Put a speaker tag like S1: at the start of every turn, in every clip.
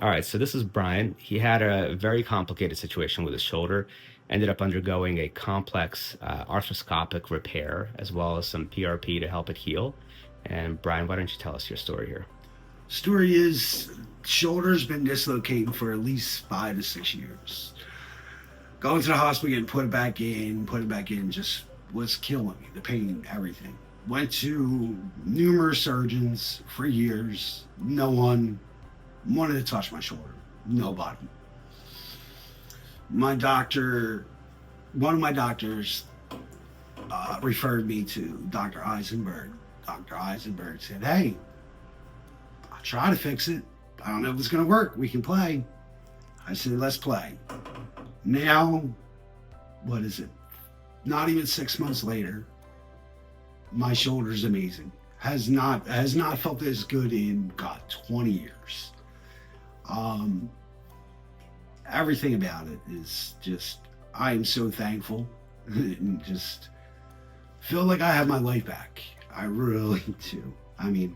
S1: All right, so this is Brian. He had a very complicated situation with his shoulder, ended up undergoing a complex arthroscopic repair as well as some PRP to help it heal. And Brian, why don't you tell us your story here?
S2: Story is, shoulder's been dislocating for at least 5 to 6 years. Going to the hospital, getting put it back in, just was killing me. The pain, everything. Went to numerous surgeons for years. No one wanted to touch my shoulder. Nobody. My doctor, one of my doctors, referred me to Dr. Ayzenberg. Dr. Ayzenberg said, "Hey, I'll try to fix it. I don't know if it's going to work. We can play." I said, "Let's play." Now, what is it? Not even 6 months later, my shoulder's amazing. Has not felt this good in, God, 20 years. Everything about it is just, I am so thankful and just feel like I have my life back. I really do. I mean,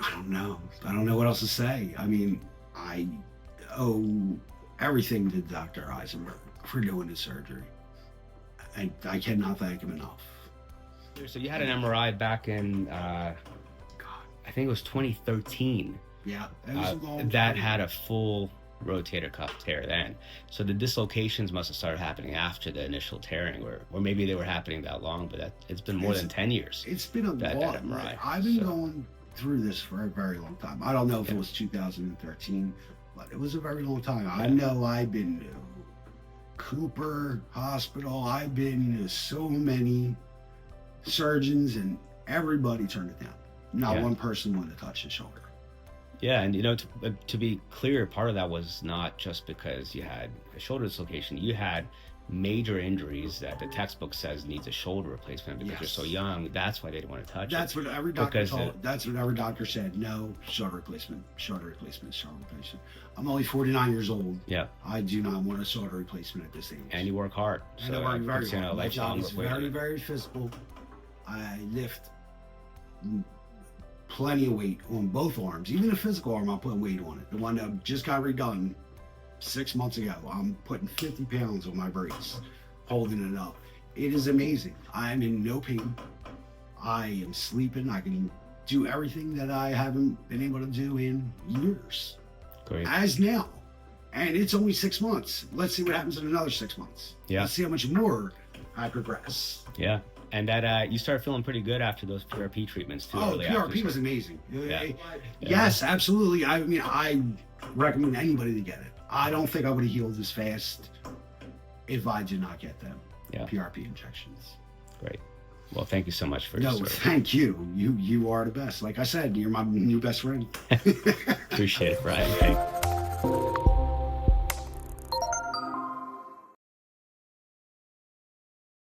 S2: I don't know what else to say. I mean, I owe everything to Dr. Ayzenberg for doing the surgery. I cannot thank him enough.
S1: So you had an MRI back in,
S2: God,
S1: I think it was 2013.
S2: yeah, it was a long
S1: That
S2: time.
S1: had a full rotator cuff tear then. So the dislocations must have started happening after the initial tearing, or maybe they were happening that long, but it's been more than 10 years.
S2: It's been a
S1: that
S2: long.
S1: MRI.
S2: I've been
S1: So,
S2: going through this for a very long time. I don't know if it
S1: yeah.
S2: was 2013, but it was a very long time. I
S1: Yeah.
S2: know I've been to Cooper Hospital. I've been to so many surgeons, and everybody turned it down. Not
S1: Yeah.
S2: one person wanted to touch his shoulder.
S1: Yeah, and to be clear, part of that was not just because you had a shoulder dislocation. You had major injuries that the textbook says needs a shoulder replacement because you're so
S2: Yes.
S1: young. That's why they didn't want to touch
S2: That's
S1: it.
S2: what every doctor
S1: Because
S2: told. That's what every doctor said. No, shoulder replacement, shoulder replacement, shoulder replacement. I'm only 49 years old.
S1: Yeah,
S2: I do not want a shoulder replacement at this age.
S1: and you work hard.
S2: And
S1: So
S2: I work
S1: it
S2: very
S1: puts you in a
S2: hard. My job
S1: lifelong
S2: is
S1: weight.
S2: very, very physical. I lift plenty of weight on both arms. Even the physical arm, I'm putting weight on it. The one that just got redone 6 months ago, I'm putting 50 pounds on my brace, holding it up. It is amazing. I'm in no pain. I am sleeping. I can do everything that I haven't been able to do in years,
S1: Great.
S2: as now. And it's only 6 months. Let's see what happens in another 6 months.
S1: Yeah.
S2: Let's see how much more I progress.
S1: Yeah, and that you started feeling pretty good after those PRP treatments too.
S2: Oh,
S1: early after
S2: PRP
S1: this.
S2: was amazing.
S1: Yeah.
S2: Yes, absolutely. I mean, I recommend anybody to get it. I don't think I would have healed as fast if I did not get them.
S1: Yeah.
S2: PRP injections.
S1: Great. Well, thank you so much for your
S2: No,
S1: story.
S2: thank you. You are the best. Like I said, you're my new best friend.
S1: Appreciate it, Brian. Thank you.